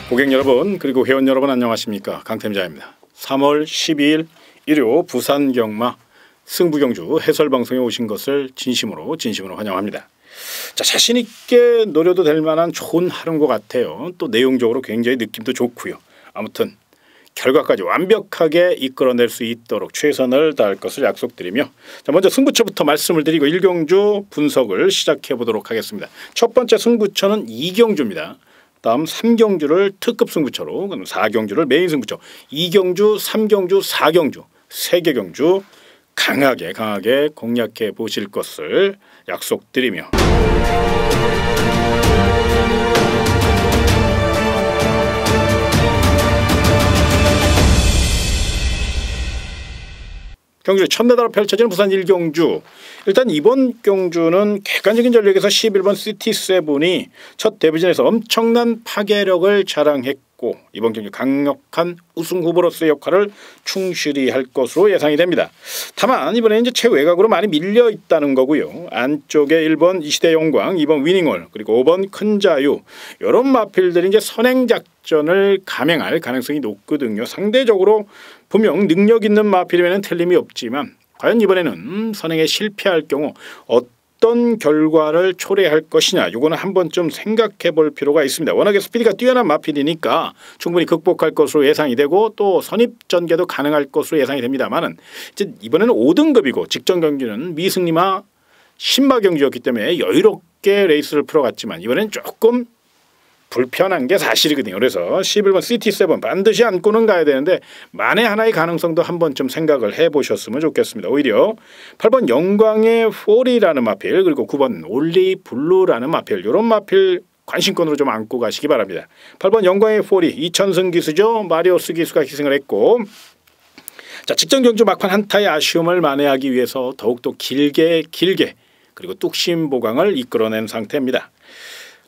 고객 여러분 그리고 회원 여러분 안녕하십니까. 강태자입니다. 3월 12일 일요 부산 경마 승부경주 해설방송에 오신 것을 진심으로 환영합니다. 자, 자신 있게 노려도 될 만한 좋은 하루인 것 같아요. 또 내용적으로 굉장히 느낌도 좋고요. 아무튼 결과까지 완벽하게 이끌어낼 수 있도록 최선을 다할 것을 약속드리며, 자, 먼저 승부처부터 말씀을 드리고 1경주 분석을 시작해 보도록 하겠습니다. 첫 번째 승부처는 2경주입니다. 다음 3경주를 특급 승부처로, 그럼 4경주를 메인 승부처, 2경주, 3경주, 4경주 3개 경주 강하게 공략해 보실 것을 약속드리며, 경주 첫내다로 펼쳐지는 부산 1경주. 일단 이번 경주는 객관적인 전력에서 11번 시티7이 첫 데뷔전에서 엄청난 파괴력을 자랑했고, 이번 경주 강력한 우승 후보로서의 역할을 충실히 할 것으로 예상이 됩니다. 다만 이번에 이제 최외곽으로 많이 밀려 있다는 거고요. 안쪽에 1번 이시대 영광, 2번 위닝홀, 그리고 5번 큰 자유, 이런 마필들이 이제 선행 작전을 감행할 가능성이 높거든요. 상대적으로 분명 능력 있는 마필이면 틀림이 없지만, 과연 이번에는 선행에 실패할 경우 어떤 결과를 초래할 것이냐, 이거는 한 번쯤 생각해 볼 필요가 있습니다. 워낙에 스피드가 뛰어난 마필이니까 충분히 극복할 것으로 예상이 되고, 또 선입 전개도 가능할 것으로 예상이 됩니다만은, 이제 이번에는 5등급이고 직전 경기는 미승리마 신마 경기였기 때문에 여유롭게 레이스를 풀어갔지만 이번엔 조금 불편한 게 사실이거든요. 그래서 11번 시티7 반드시 안고는 가야 되는데, 만에 하나의 가능성도 한 번쯤 생각을 해보셨으면 좋겠습니다. 오히려 8번 영광의 폴이라는 마필, 그리고 9번 올리블루라는 마필, 이런 마필 관심권으로 좀 안고 가시기 바랍니다. 8번 영광의 폴이 이천승 기수죠. 마리오스 기수가 희생을 했고, 자, 직전 경주 막판 한타의 아쉬움을 만회하기 위해서 더욱더 길게 그리고 뚝심 보강을 이끌어낸 상태입니다.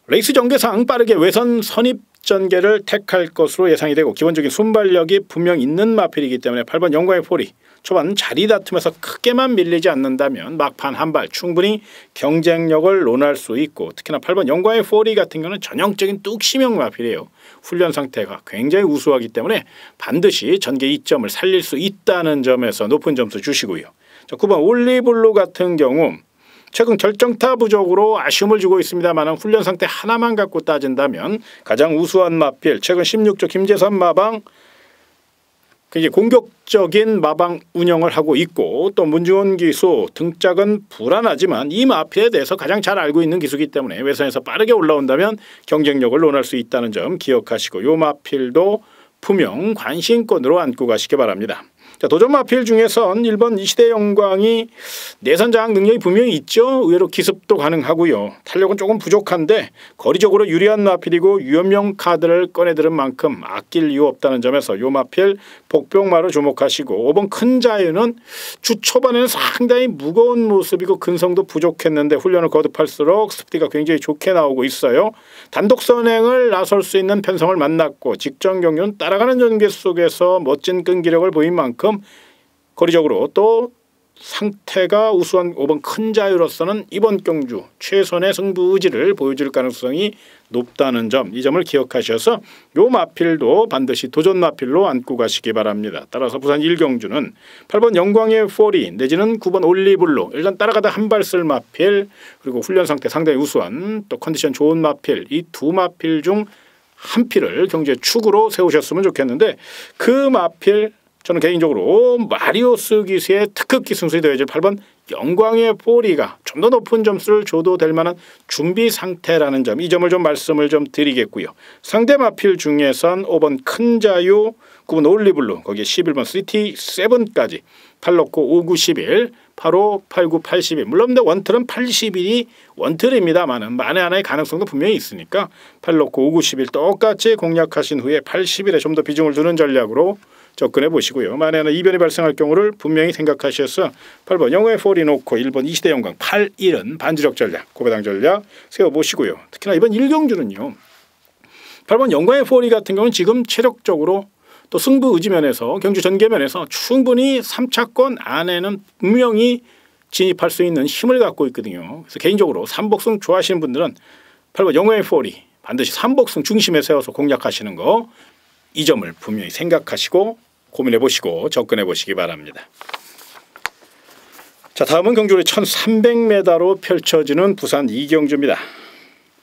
레이스 전개상 빠르게 외선 선입 전개를 택할 것으로 예상이 되고, 기본적인 순발력이 분명 있는 마필이기 때문에 8번 영광의 폴이 초반 자리 다툼에서 크게만 밀리지 않는다면 막판 한 발 충분히 경쟁력을 논할 수 있고, 특히나 8번 영광의 폴이 같은 경우는 전형적인 뚝심형 마필이에요. 훈련 상태가 굉장히 우수하기 때문에 반드시 전개 이점을 살릴 수 있다는 점에서 높은 점수 주시고요. 자, 9번 올리블루 같은 경우 최근 결정타 부족으로 아쉬움을 주고 있습니다만, 훈련 상태 하나만 갖고 따진다면 가장 우수한 마필, 최근 16조 김재선 마방, 굉장히 공격적인 마방 운영을 하고 있고, 또 문중원 기수 등짝은 불안하지만 이 마필에 대해서 가장 잘 알고 있는 기수이기 때문에 외선에서 빠르게 올라온다면 경쟁력을 논할 수 있다는 점 기억하시고, 이 마필도 분명 관심권으로 안고 가시기 바랍니다. 자, 도전 마필 중에선 1번 이시대 영광이 내선 장악 능력이 분명히 있죠. 의외로 기습도 가능하고요. 탄력은 조금 부족한데 거리적으로 유리한 마필이고, 위험형 카드를 꺼내들은 만큼 아낄 이유 없다는 점에서 요 마필 복병마로 주목하시고, 5번 큰 자유는 주 초반에는 상당히 무거운 모습이고 근성도 부족했는데 훈련을 거듭할수록 스피드가 굉장히 좋게 나오고 있어요. 단독 선행을 나설 수 있는 편성을 만났고, 직전 경기는 따라가는 전개 속에서 멋진 끈기력을 보인 만큼 거리적으로 또 상태가 우수한 5번 큰 자유로서는 이번 경주 최선의 승부 의지를 보여줄 가능성이 높다는 점, 이 점을 기억하셔서 요 마필도 반드시 도전 마필로 안고 가시기 바랍니다. 따라서 부산 1경주는 8번 영광의 폴이 내지는 9번 올리블루, 일단 따라가다 한 발 쓸 마필, 그리고 훈련 상태 상당히 우수한 또 컨디션 좋은 마필, 이 두 마필 중 한 필을 경주의 축으로 세우셨으면 좋겠는데, 그 마필 저는 개인적으로 마리오스 기수의 특급 기승술이 되어질 8번 영광의 폴이가 좀 더 높은 점수를 줘도 될 만한 준비 상태라는 점, 이 점을 좀 말씀을 좀 드리겠고요. 상대 마필 중에선 5번 큰 자유, 9번 올리블루, 거기에 11번 시티7까지 8 넣고 5, 9, 11, 8, 5, 8, 9, 81. 물론 근데 원틀은 81이 원틀입니다만은 만에 하나의 가능성도 분명히 있으니까 8 넣고 5, 9, 11 똑같이 공략하신 후에 81에 좀 더 비중을 두는 전략으로 접근해 보시고요. 만에 하나 이변이 발생할 경우를 분명히 생각하셔서 8번 영광의 폴이 놓고 1번 이시대 영광 8-1은 반주력 전략, 고배당 전략 세워보시고요. 특히나 이번 1경주는요. 8번 영광의 폴이 같은 경우는 지금 체력적으로 또 승부 의지면에서 경주 전개면에서 충분히 3차권 안에는 분명히 진입할 수 있는 힘을 갖고 있거든요. 그래서 개인적으로 3복승 좋아하시는 분들은 8번 영웅의 포리 반드시 3복승 중심에 세워서 공략하시는 거, 이 점을 분명히 생각하시고 고민해 보시고 접근해 보시기 바랍니다. 자, 다음은 경주의 1300m로 펼쳐지는 부산 이경주입니다.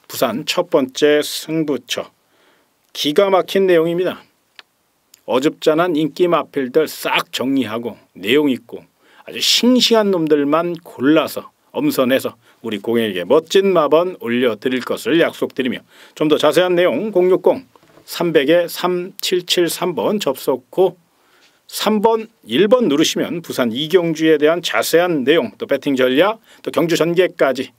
부산 첫 번째 승부처. 기가 막힌 내용입니다. 어줍잖은 인기 마필들 싹 정리하고 내용 있고 아주 싱싱한 놈들만 골라서 엄선해서 우리 고객에게 멋진 마번 올려드릴 것을 약속드리며 좀 더 자세한 내용 060-300-3773번 접속 후 3번, 1번 누르시면 부산 이경주에 대한 자세한 내용, 또 배팅 전략, 또 경주 전개까지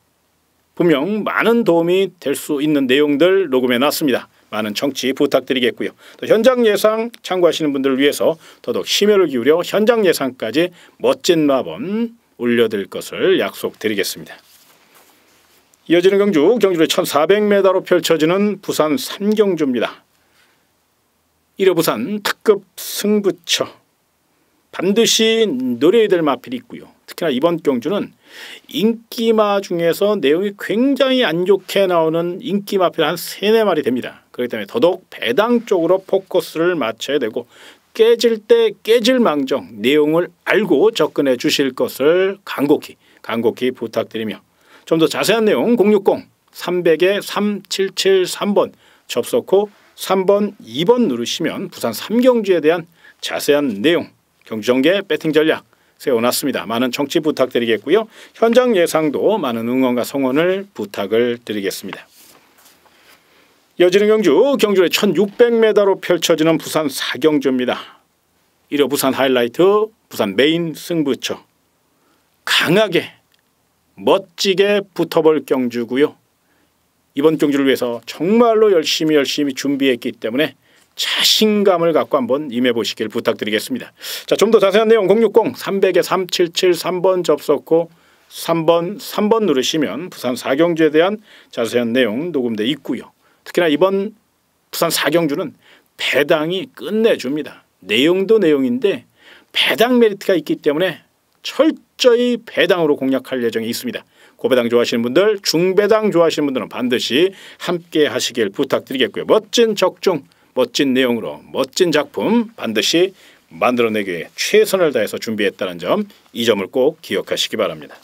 분명 많은 도움이 될 수 있는 내용들 녹음해 놨습니다. 많은 청취 부탁드리겠고요. 또 현장 예상 참고하시는 분들을 위해서 더더욱 심혈을 기울여 현장 예상까지 멋진 마번 올려드릴 것을 약속드리겠습니다. 이어지는 경주, 경주의 1400m로 펼쳐지는 부산 삼경주입니다. 1호 부산 특급 승부처. 반드시 노려야 될 마필이 있고요. 특히나 이번 경주는 인기마 중에서 내용이 굉장히 안 좋게 나오는 인기 마필 한 3-4마리 됩니다. 그렇기 때문에 더더욱 배당 쪽으로 포커스를 맞춰야 되고 깨질 때 깨질 망정 내용을 알고 접근해 주실 것을 간곡히 부탁드리며 좀 더 자세한 내용 060-300-3773번 접속 후 3번, 2번 누르시면 부산 삼경주에 대한 자세한 내용, 경주전개 배팅 전략 세워놨습니다. 많은 청취 부탁드리겠고요. 현장 예상도 많은 응원과 성원을 부탁을 드리겠습니다. 이어지는 경주, 경주의 1600m로 펼쳐지는 부산 사경주입니다. 1호 부산 하이라이트, 부산 메인 승부처. 강하게 멋지게 붙어볼 경주고요. 이번 경주를 위해서 정말로 열심히 준비했기 때문에 자신감을 갖고 한번 임해보시길 부탁드리겠습니다. 자, 좀 더 자세한 내용 060-300-3773번 접속 후 3번 누르시면 부산 사경주에 대한 자세한 내용 녹음되어 있고요. 특히나 이번 부산 사경주는 배당이 끝내줍니다. 내용도 내용인데 배당 메리트가 있기 때문에 철저히 배당으로 공략할 예정이 있습니다. 고배당 좋아하시는 분들, 중배당 좋아하시는 분들은 반드시 함께 하시길 부탁드리겠고요. 멋진 적중, 멋진 내용으로 멋진 작품 반드시 만들어내기 위해 최선을 다해서 준비했다는 점, 이 점을 꼭 기억하시기 바랍니다.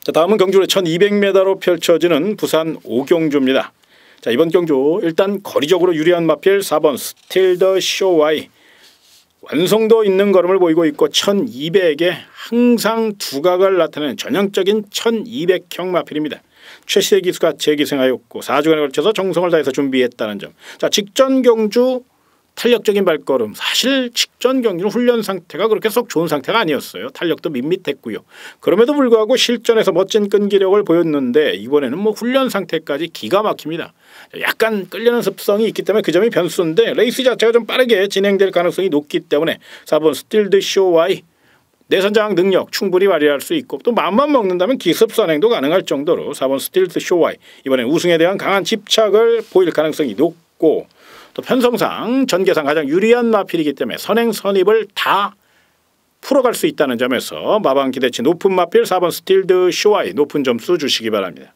자, 다음은 경주의 1200m로 펼쳐지는 부산 오경주입니다. 자, 이번 경주 일단 거리적으로 유리한 마필 4번 스틸 더 쇼와이 완성도 있는 걸음을 보이고 있고 1200에 항상 두각을 나타내는 전형적인 1200형 마필입니다. 최시의 기수가 재기생하였고 4주간에 걸쳐서 정성을 다해서 준비했다는 점. 자, 직전 경주 탄력적인 발걸음. 사실 직전 경기는 훈련 상태가 그렇게 썩 좋은 상태가 아니었어요. 탄력도 밋밋했고요. 그럼에도 불구하고 실전에서 멋진 끈기력을 보였는데 이번에는 뭐 훈련 상태까지 기가 막힙니다. 약간 끌려는 습성이 있기 때문에 그 점이 변수인데 레이스 자체가 좀 빠르게 진행될 가능성이 높기 때문에 4번 스틸드 쇼와이 내선장 능력 충분히 발휘할 수 있고 또 마음만 먹는다면 기습 선행도 가능할 정도로 4번 스틸드 쇼와이 이번엔 우승에 대한 강한 집착을 보일 가능성이 높고 또 편성상 전개상 가장 유리한 마필이기 때문에 선행 선입을 다 풀어갈 수 있다는 점에서 마방 기대치 높은 마필 4번 스틸드 쇼와이 높은 점수 주시기 바랍니다.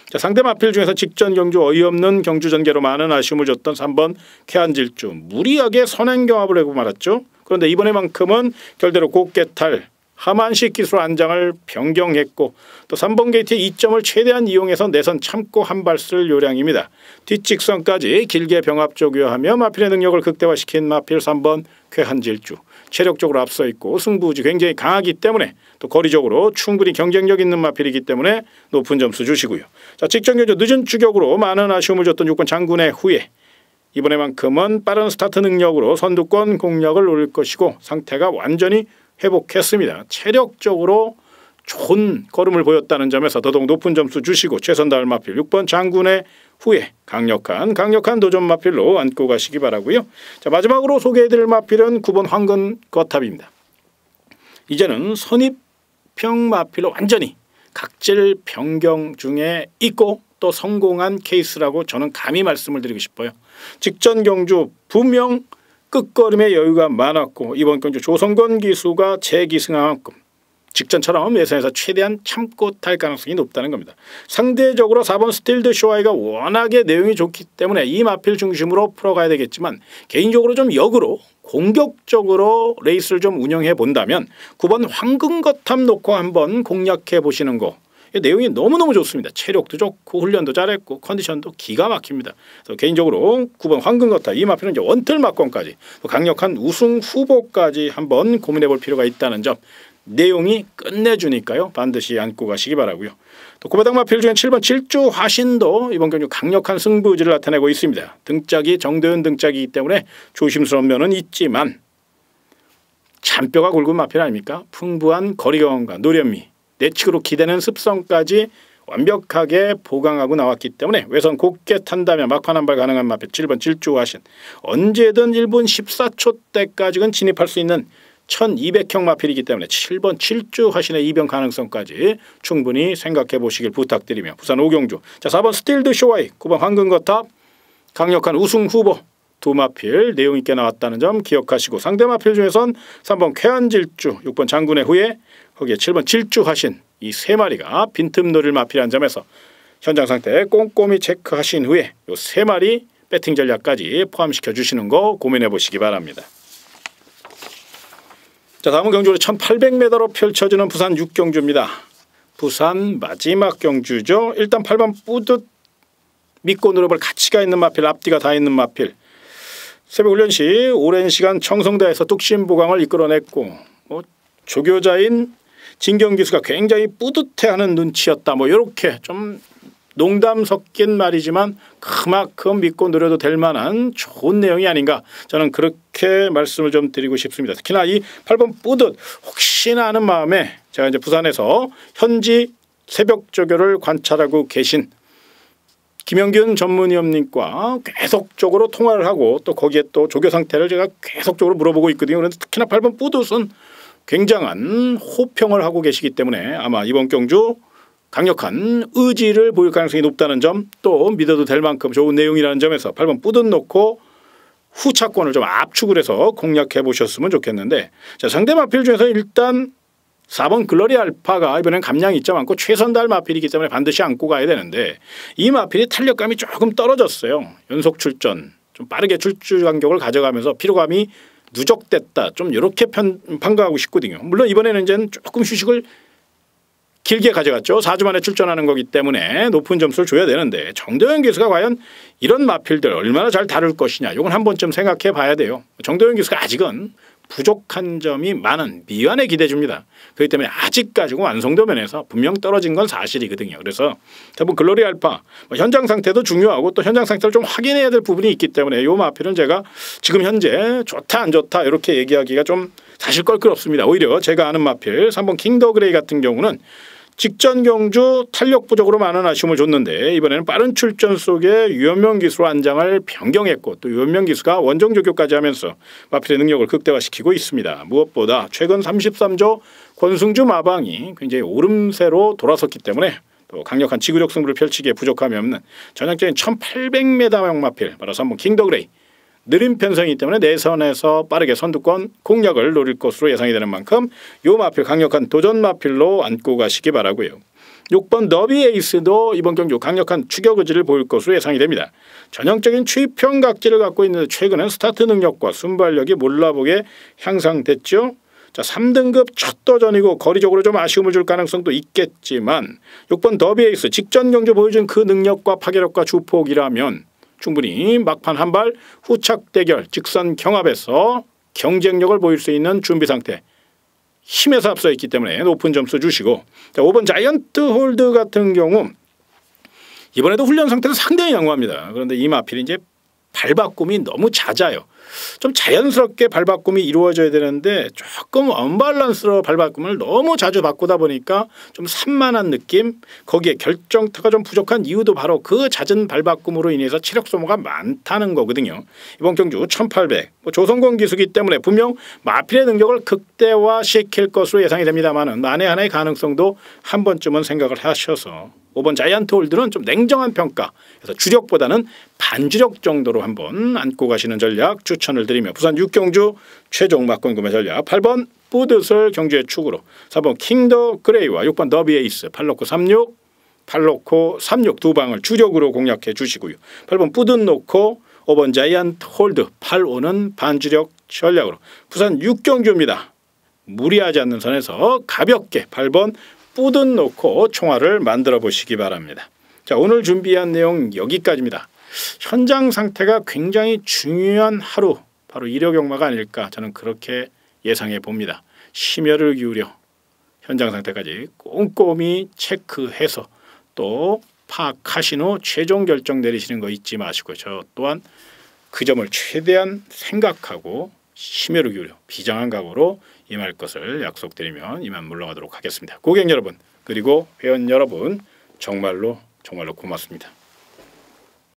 자, 상대 마필 중에서 직전 경주 어이없는 경주 전개로 많은 아쉬움을 줬던 3번 캐안질주 무리하게 선행 경합을 하고 말았죠. 그런데 이번에만큼은 결대로 곱게탈 하만식 기술 안장을 변경했고 또 3번 게이트의 2점을 최대한 이용해서 내선 참고 한 발 쓸 요량입니다. 뒷직선까지 길게 병합 조교하며 마필의 능력을 극대화시킨 마필 3번 쾌한질주 체력적으로 앞서 있고 승부지 굉장히 강하기 때문에 또 거리적으로 충분히 경쟁력 있는 마필이기 때문에 높은 점수 주시고요. 자, 직전 경주 늦은 추격으로 많은 아쉬움을 줬던 6번 장군의 후예 이번에만큼은 빠른 스타트 능력으로 선두권 공략을 노릴 것이고 상태가 완전히 회복했습니다. 체력적으로 좋은 걸음을 보였다는 점에서 더더욱 높은 점수 주시고 최선 다할 마필 6번 장군의 후에 강력한 도전 마필로 안고 가시기 바라고요. 자, 마지막으로 소개해드릴 마필은 9번 황금 거탑입니다. 이제는 선입형 마필로 완전히 각질 변경 중에 있고 또 성공한 케이스라고 저는 감히 말씀을 드리고 싶어요. 직전 경주 분명 끝걸음에 여유가 많았고 이번 경주 조성건 기수가 재기승한 만큼 직전처럼 예선에서 최대한 참고 탈 가능성이 높다는 겁니다. 상대적으로 4번 스틸드 쇼아이가 워낙에 내용이 좋기 때문에 이 마필 중심으로 풀어가야 되겠지만 개인적으로 좀 역으로 공격적으로 레이스를 좀 운영해 본다면 9번 황금거탑 놓고 한번 공략해 보시는 거. 내용이 너무너무 좋습니다. 체력도 좋고 훈련도 잘했고 컨디션도 기가 막힙니다. 그래서 개인적으로 9번 황금거탑 이 마필은 이제 원틀 막권까지 강력한 우승 후보까지 한번 고민해 볼 필요가 있다는 점. 내용이 끝내주니까요. 반드시 안고 가시기 바라고요. 또 고바닥 마필 중에 7번 질주 화신도 이번 경주 강력한 승부지를 나타내고 있습니다. 등짝이 정대은 등짝이기 때문에 조심스러운 면은 있지만 잔뼈가 굵은 마필 아닙니까? 풍부한 거리감과 노련미, 내측으로 기대는 습성까지 완벽하게 보강하고 나왔기 때문에 외선 곱게 탄다면 막판 한 발 가능한 마필 7번 질주 화신 언제든 1분 14초 때까지는 진입할 수 있는 1200형 마필이기 때문에 7번 질주 화신의 이변 가능성까지 충분히 생각해 보시길 부탁드리며 부산 오경주 자 4번 스틸드 쇼와이 9번 황금거탑 강력한 우승 후보 두 마필 내용 있게 나왔다는 점 기억하시고 상대 마필 중에선 3번 쾌한질주 6번 장군의 후예 거기에 7번 질주 화신 이 세 마리가 빈틈놀이를 마필한 점에서 현장 상태 꼼꼼히 체크하신 후에 이 세 마리 배팅 전략까지 포함시켜 주시는 거 고민해 보시기 바랍니다. 자 다음은 경주로 1800m로 펼쳐지는 부산 6경주입니다. 부산 마지막 경주죠. 일단 8번 뿌듯 믿고 노려볼 가치가 있는 마필 앞뒤가 다 있는 마필 새벽 훈련 시 오랜 시간 청성대에서 뚝심 보강을 이끌어냈고 조교자인 진경 기수가 굉장히 뿌듯해하는 눈치였다. 이렇게 좀 농담 섞인 말이지만 그만큼 믿고 노려도 될 만한 좋은 내용이 아닌가 저는 그렇게 말씀을 좀 드리고 싶습니다. 특히나 이 8번 뿌듯 혹시나 하는 마음에 제가 이제 부산에서 현지 새벽 조교를 관찰하고 계신 김영균 전문위원님과 계속적으로 통화를 하고 또 거기에 또 조교 상태를 제가 계속적으로 물어보고 있거든요. 그런데 특히나 8번 뿌듯은 굉장한 호평을 하고 계시기 때문에 아마 이번 경주 강력한 의지를 보일 가능성이 높다는 점 또 믿어도 될 만큼 좋은 내용이라는 점에서 8번 뿌듯 놓고 후차권을 좀 압축을 해서 공략해 보셨으면 좋겠는데 자 상대 마필 중에서 일단 4번 글로리 알파가 이번엔 감량이 있지 않고 최선달 마필이기 때문에 반드시 안고 가야 되는데 이 마필이 탄력감이 조금 떨어졌어요. 연속 출전 좀 빠르게 출주 간격을 가져가면서 피로감이 누적됐다 좀 이렇게 판가하고 싶거든요. 물론 이번에는 이제 조금 휴식을 길게 가져갔죠. 4주 만에 출전하는 거기 때문에 높은 점수를 줘야 되는데 정도현 기수가 과연 이런 마필들 얼마나 잘 다룰 것이냐 이건 한 번쯤 생각해 봐야 돼요. 정도현 기수가 아직은 부족한 점이 많은 미완에 기대줍니다. 그렇기 때문에 아직까지는 완성도 면에서 분명 떨어진 건 사실이거든요. 그래서 대부분 글로리 알파 현장 상태도 중요하고 또 현장 상태를 좀 확인해야 될 부분이 있기 때문에 이 마필은 제가 지금 현재 좋다 안 좋다 이렇게 얘기하기가 좀 사실 껄끄럽습니다. 오히려 제가 아는 마필 3번 킹더 그레이 같은 경우는 직전 경주 탄력 부족으로 많은 아쉬움을 줬는데 이번에는 빠른 출전 속에 유현명 기수로 안장을 변경했고 또 유현명 기수가 원정 조교까지 하면서 마필의 능력을 극대화시키고 있습니다. 무엇보다 최근 33조 권승주 마방이 굉장히 오름세로 돌아섰기 때문에 또 강력한 지구력 승부를 펼치기에 부족함이 없는 전형적인 1800m형 마필 바로 3번 킹더그레이 느린 편성이기 때문에 내선에서 빠르게 선두권 공략을 노릴 것으로 예상이 되는 만큼 이 마필 강력한 도전 마필로 안고 가시기 바라고요. 6번 너비 에이스도 이번 경주 강력한 추격 의지를 보일 것으로 예상이 됩니다. 전형적인 추입형 각질을 갖고 있는데 최근엔 스타트 능력과 순발력이 몰라보게 향상됐죠. 자 3등급 첫 도전이고 거리적으로 좀 아쉬움을 줄 가능성도 있겠지만 6번 더비 에이스 직전 경주 보여준 그 능력과 파괴력과 주폭이라면 충분히 막판 한 발 후착 대결 직선 경합에서 경쟁력을 보일 수 있는 준비 상태 힘에서 앞서 있기 때문에 높은 점수 주시고 자, 5번 자이언트 홀드 같은 경우 이번에도 훈련 상태는 상당히 양호합니다. 그런데 이 마필이 이제 발바꿈이 너무 잦아요. 좀 자연스럽게 발바꿈이 이루어져야 되는데 조금 언밸런스로 발바꿈을 너무 자주 바꾸다 보니까 좀 산만한 느낌 거기에 결정타가 좀 부족한 이유도 바로 그 잦은 발바꿈으로 인해서 체력 소모가 많다는 거거든요. 이번 경주 1800 조성권 기수기 때문에 분명 마필의 능력을 극대화시킬 것으로 예상이 됩니다만 만에 하나의 가능성도 한 번쯤은 생각을 하셔서 5번 자이언트 홀드는 좀 냉정한 평가. 그래서 주력보다는 반주력 정도로 한번 안고 가시는 전략 추천을 드리며 부산 6경주 최종 막권 구매 전략 8번 뿌듯을 경주의 축으로 4번 킹더 그레이와 6번 더비 에이스 8놓고 36 8놓고 36 두 방을 주력으로 공략해 주시고요. 8번 뿌듯 놓고 5번 자이언트 홀드 8호는 반주력 전략으로 부산 6경주입니다. 무리하지 않는 선에서 가볍게 8번 뿌듯 놓고 총알을 만들어 보시기 바랍니다. 자, 오늘 준비한 내용 여기까지입니다. 현장 상태가 굉장히 중요한 하루, 바로 일요경마가 아닐까 저는 그렇게 예상해 봅니다. 심혈을 기울여 현장 상태까지 꼼꼼히 체크해서 또 파악하신 후 최종 결정 내리시는 거 잊지 마시고 저 또한 그 점을 최대한 생각하고 심혈을 기울여 비장한 각오로 임할 것을 약속드리면 이만 물러가도록 하겠습니다. 고객 여러분 그리고 회원 여러분 정말로 고맙습니다.